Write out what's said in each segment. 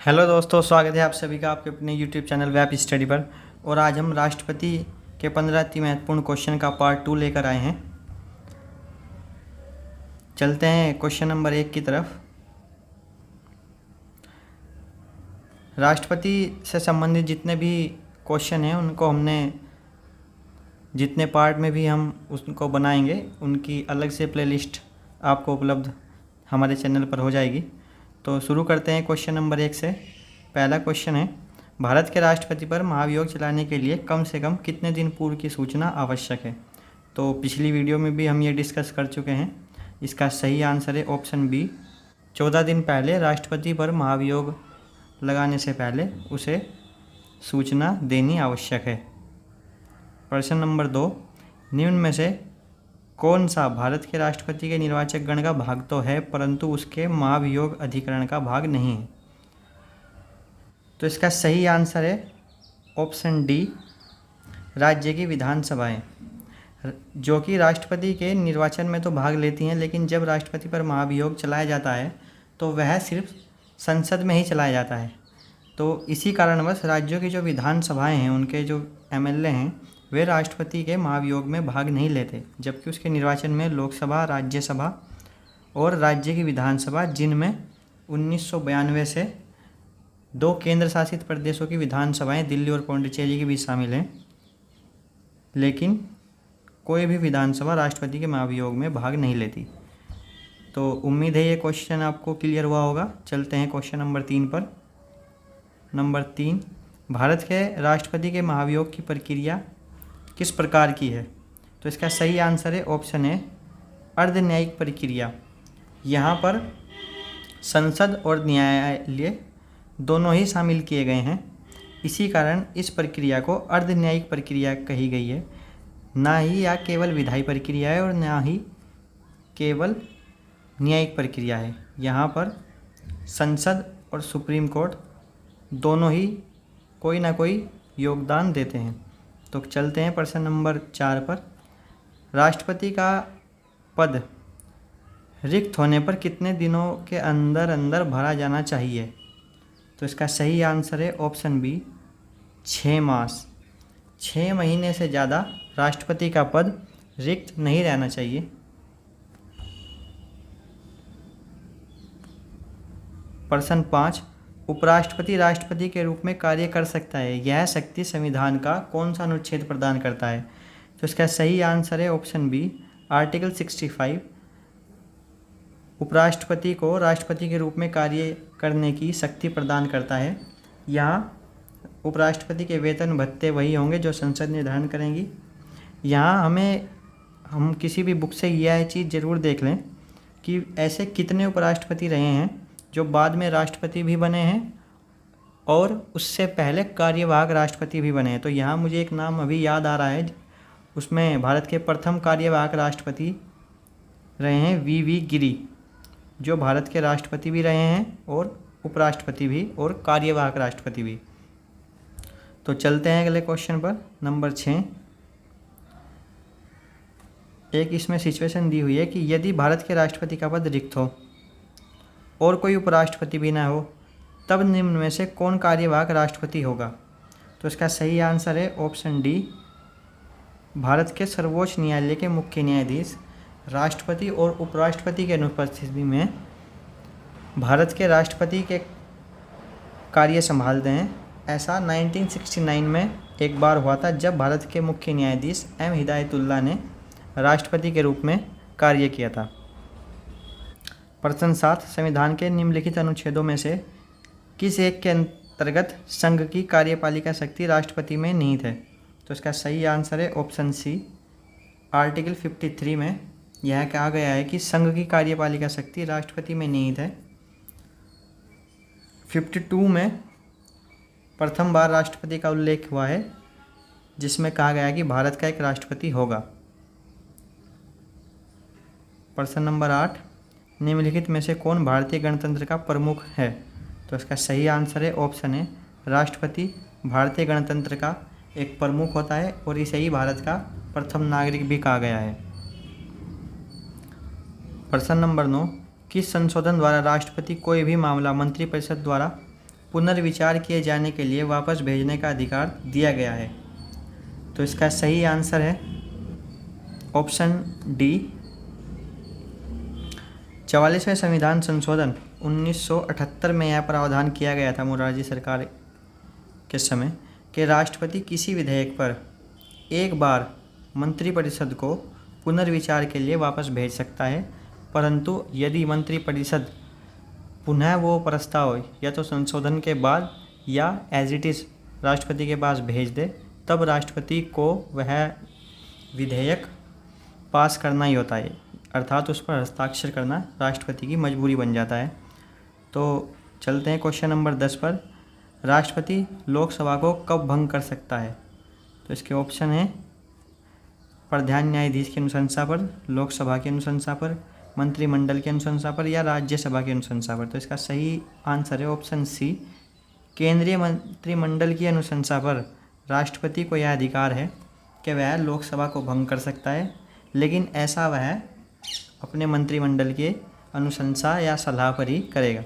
Hello दोस्तों, स्वागत है आप सभी का आपके अपने यूट्यूब चैनल वेब स्टडी पर। और आज हम राष्ट्रपति के 15 अति महत्वपूर्ण क्वेश्चन का पार्ट 2 लेकर आए हैं। चलते हैं क्वेश्चन नंबर 1 की तरफ। राष्ट्रपति से संबंधित जितने भी क्वेश्चन हैं उनको हमने जितने पार्ट में भी हम उसको बनाएंगे उनकी अलग से प्लेलिस्ट आपको उपलब्ध हमारे चैनल पर हो जाएगी। तो शुरू करते हैं क्वेश्चन नंबर 1 से। पहला क्वेश्चन है, भारत के राष्ट्रपति पर महाभियोग चलाने के लिए कम से कम कितने दिन पूर्व की सूचना आवश्यक है। तो पिछली वीडियो में भी हम ये डिस्कस कर चुके हैं। इसका सही आंसर है ऑप्शन बी, 14 दिन पहले राष्ट्रपति पर महाभियोग लगाने से पहले उसे सूचना देनी आवश्यक है। प्रश्न नंबर 2, निम्न में से कौन सा भारत के राष्ट्रपति के निर्वाचक गण का भाग तो है परंतु उसके महाभियोग अधिकरण का भाग नहीं है। तो इसका सही आंसर है ऑप्शन डी, राज्य की विधानसभाएं, जो कि राष्ट्रपति के निर्वाचन में तो भाग लेती हैं, लेकिन जब राष्ट्रपति पर महाभियोग चलाया जाता है तो वह सिर्फ संसद में ही चलाया जाता है। तो इसी कारणवश राज्यों की जो विधानसभाएं हैं उनके जो एमएलए हैं वे राष्ट्रपति के महाभियोग में भाग नहीं लेते, जबकि उसके निर्वाचन में लोकसभा, राज्यसभा और राज्य की विधानसभा, जिनमें 1992 से 2 केंद्र शासित प्रदेशों की विधानसभाएं दिल्ली और पौंडीचेरी की भी शामिल हैं, लेकिन कोई भी विधानसभा राष्ट्रपति के महाभियोग में भाग नहीं लेती। तो उम्मीद है ये क्वेश्चन आपको क्लियर हुआ होगा। चलते हैं क्वेश्चन नंबर 3 पर। नंबर 3, भारत के राष्ट्रपति के महाभियोग की प्रक्रिया किस प्रकार की है। तो इसका सही आंसर है ऑप्शन ए, अर्ध न्यायिक प्रक्रिया। यहाँ पर संसद और न्यायालय दोनों ही शामिल किए गए हैं, इसी कारण इस प्रक्रिया को अर्ध न्यायिक प्रक्रिया कही गई है। ना ही यह केवल विधायी प्रक्रिया है और ना ही केवल न्यायिक प्रक्रिया है। यहाँ पर संसद और सुप्रीम कोर्ट दोनों ही कोई ना कोई योगदान देते हैं। तो चलते हैं प्रश्न नंबर 4 पर। राष्ट्रपति का पद रिक्त होने पर कितने दिनों के अंदर अंदर भरा जाना चाहिए। तो इसका सही आंसर है ऑप्शन बी, 6 मास। 6 महीने से ज़्यादा राष्ट्रपति का पद रिक्त नहीं रहना चाहिए। प्रश्न 5, उपराष्ट्रपति राष्ट्रपति के रूप में कार्य कर सकता है, यह शक्ति संविधान का कौन सा अनुच्छेद प्रदान करता है। तो इसका सही आंसर है ऑप्शन बी, आर्टिकल 65 उपराष्ट्रपति को राष्ट्रपति के रूप में कार्य करने की शक्ति प्रदान करता है। यहाँ उपराष्ट्रपति के वेतन भत्ते वही होंगे जो संसद निर्धारण करेंगी। यहाँ हम किसी भी बुक से यह चीज़ ज़रूर देख लें कि ऐसे कितने उपराष्ट्रपति रहे हैं जो बाद में राष्ट्रपति भी बने हैं और उससे पहले कार्यवाहक राष्ट्रपति भी बने हैं। तो यहाँ मुझे एक नाम अभी याद आ रहा है, उसमें भारत के प्रथम कार्यवाहक राष्ट्रपति रहे हैं वी गिरी, जो भारत के राष्ट्रपति भी रहे हैं और उपराष्ट्रपति भी और कार्यवाहक राष्ट्रपति भी। तो चलते हैं अगले क्वेश्चन पर। नंबर 6, एक इसमें सिचुएशन दी हुई है कि यदि भारत के राष्ट्रपति का पद रिक्त हो और कोई उपराष्ट्रपति भी ना हो, तब निम्न में से कौन कार्यवाहक राष्ट्रपति होगा। तो इसका सही आंसर है ऑप्शन डी, भारत के सर्वोच्च न्यायालय के मुख्य न्यायाधीश राष्ट्रपति और उपराष्ट्रपति की अनुपस्थिति में भारत के राष्ट्रपति के कार्य संभालते हैं। ऐसा 1969 में एक बार हुआ था, जब भारत के मुख्य न्यायाधीश एम हिदायतुल्लाह ने राष्ट्रपति के रूप में कार्य किया था। प्रश्न 7, संविधान के निम्नलिखित अनुच्छेदों में से किस एक के अंतर्गत संघ की कार्यपालिका शक्ति राष्ट्रपति में निहित है। तो इसका सही आंसर है ऑप्शन सी, आर्टिकल 53 में यह कहा गया है कि संघ की कार्यपालिका शक्ति राष्ट्रपति में निहित है। 52 में प्रथम बार राष्ट्रपति का उल्लेख हुआ है, जिसमें कहा गया है कि भारत का एक राष्ट्रपति होगा। प्रश्न नंबर 8, निम्नलिखित में से कौन भारतीय गणतंत्र का प्रमुख है। तो इसका सही आंसर है ऑप्शन ए, राष्ट्रपति भारतीय गणतंत्र का एक प्रमुख होता है और इसे ही भारत का प्रथम नागरिक भी कहा गया है। प्रश्न नंबर 9, किस संशोधन द्वारा राष्ट्रपति कोई भी मामला मंत्रिपरिषद द्वारा पुनर्विचार किए जाने के लिए वापस भेजने का अधिकार दिया गया है। तो इसका सही आंसर है ऑप्शन डी। 44वें संविधान संशोधन 1978 में यह प्रावधान किया गया था मोरारजी सरकार के समय कि राष्ट्रपति किसी विधेयक पर एक बार मंत्रिपरिषद को पुनर्विचार के लिए वापस भेज सकता है, परंतु यदि मंत्रिपरिषद पुनः वो प्रस्ताव या तो संशोधन के बाद या एज इट इज़ राष्ट्रपति के पास भेज दे, तब राष्ट्रपति को वह विधेयक पास करना ही होता है, अर्थात उस पर हस्ताक्षर करना राष्ट्रपति की मजबूरी बन जाता है। तो चलते हैं क्वेश्चन नंबर 10 पर। राष्ट्रपति लोकसभा को कब भंग कर सकता है? तो इसके ऑप्शन हैं प्रधान न्यायाधीश की अनुशंसा पर, लोकसभा की अनुशंसा पर, मंत्रिमंडल की अनुशंसा पर या राज्यसभा की अनुशंसा पर। तो इसका सही आंसर है ऑप्शन सी, केंद्रीय मंत्रिमंडल की अनुशंसा पर राष्ट्रपति को यह अधिकार है कि वह लोकसभा को भंग कर सकता है, लेकिन ऐसा वह अपने मंत्रिमंडल के अनुशंसा या सलाह पर ही करेगा।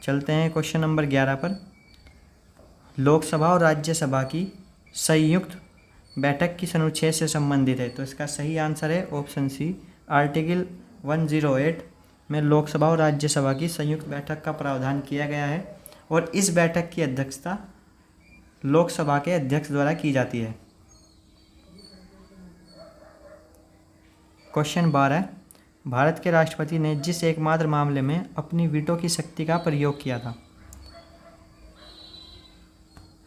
चलते हैं क्वेश्चन नंबर 11 पर। लोकसभा और राज्यसभा की संयुक्त बैठक किस अनुच्छेद से संबंधित है? तो इसका सही आंसर है ऑप्शन सी, आर्टिकल 108 में लोकसभा और राज्यसभा की संयुक्त बैठक का प्रावधान किया गया है और इस बैठक की अध्यक्षता लोकसभा के अध्यक्ष द्वारा की जाती है। क्वेश्चन 12, भारत के राष्ट्रपति ने जिस एकमात्र मामले में अपनी वीटो की शक्ति का प्रयोग किया था?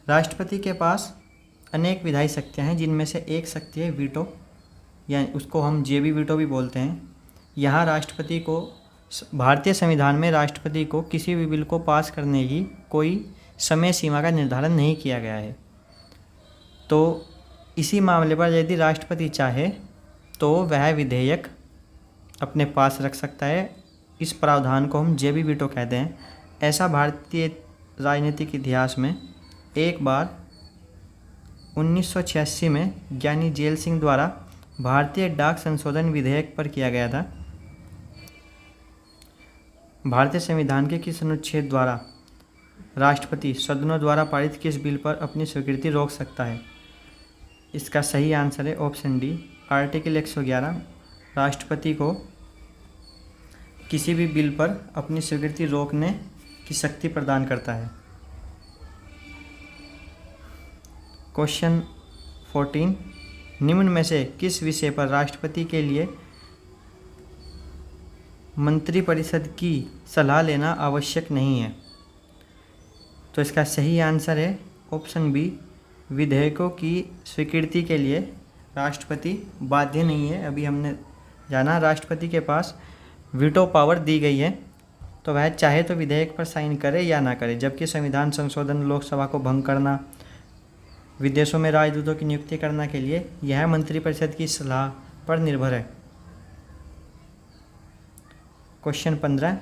राष्ट्रपति के पास अनेक विधायी शक्तियाँ हैं, जिनमें से एक शक्ति है वीटो, या उसको हम जेबी वीटो भी बोलते हैं। यहाँ राष्ट्रपति को, भारतीय संविधान में राष्ट्रपति को किसी भी बिल को पास करने की कोई समय सीमा का निर्धारण नहीं किया गया है। तो इसी मामले पर यदि राष्ट्रपति चाहे तो वह विधेयक अपने पास रख सकता है। इस प्रावधान को हम जेबी वीटो कहते हैं। ऐसा भारतीय राजनीतिक इतिहास में एक बार 1986 में ज्ञानी जेल सिंह द्वारा भारतीय डाक संशोधन विधेयक पर किया गया था। भारतीय संविधान के किस अनुच्छेद द्वारा राष्ट्रपति सदनों द्वारा पारित किस बिल पर अपनी स्वीकृति रोक सकता है? इसका सही आंसर है ऑप्शन डी, आर्टिकल 111 राष्ट्रपति को किसी भी बिल पर अपनी स्वीकृति रोकने की शक्ति प्रदान करता है। क्वेश्चन 14, निम्न में से किस विषय पर राष्ट्रपति के लिए मंत्रिपरिषद की सलाह लेना आवश्यक नहीं है? तो इसका सही आंसर है ऑप्शन बी, विधेयकों की स्वीकृति के लिए राष्ट्रपति बाध्य नहीं है। अभी हमने जाना राष्ट्रपति के पास वीटो पावर दी गई है, तो वह चाहे तो विधेयक पर साइन करे या ना करे, जबकि संविधान संशोधन, लोकसभा को भंग करना, विदेशों में राजदूतों की नियुक्ति करने के लिए यह मंत्रिपरिषद की सलाह पर निर्भर है। क्वेश्चन 15,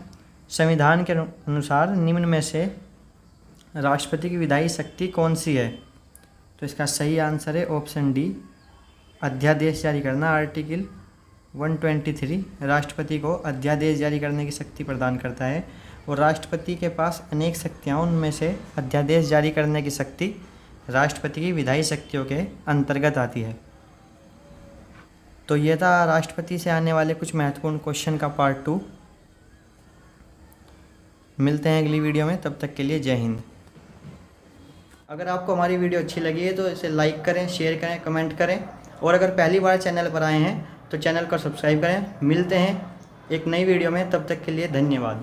संविधान के अनुसार निम्न में से राष्ट्रपति की विधायी शक्ति कौन सी है? तो इसका सही आंसर है ऑप्शन डी, अध्यादेश जारी करना। आर्टिकल 123 राष्ट्रपति को अध्यादेश जारी करने की शक्ति प्रदान करता है और राष्ट्रपति के पास अनेक शक्तियाँ, उनमें से अध्यादेश जारी करने की शक्ति राष्ट्रपति की विधायी शक्तियों के अंतर्गत आती है। तो ये था राष्ट्रपति से आने वाले कुछ महत्वपूर्ण क्वेश्चन का पार्ट 2। मिलते हैं अगली वीडियो में, तब तक के लिए जय हिंद। अगर आपको हमारी वीडियो अच्छी लगी है तो इसे लाइक करें, शेयर करें, कमेंट करें और अगर पहली बार चैनल पर आए हैं तो चैनल को सब्सक्राइब करें। मिलते हैं एक नई वीडियो में, तब तक के लिए धन्यवाद।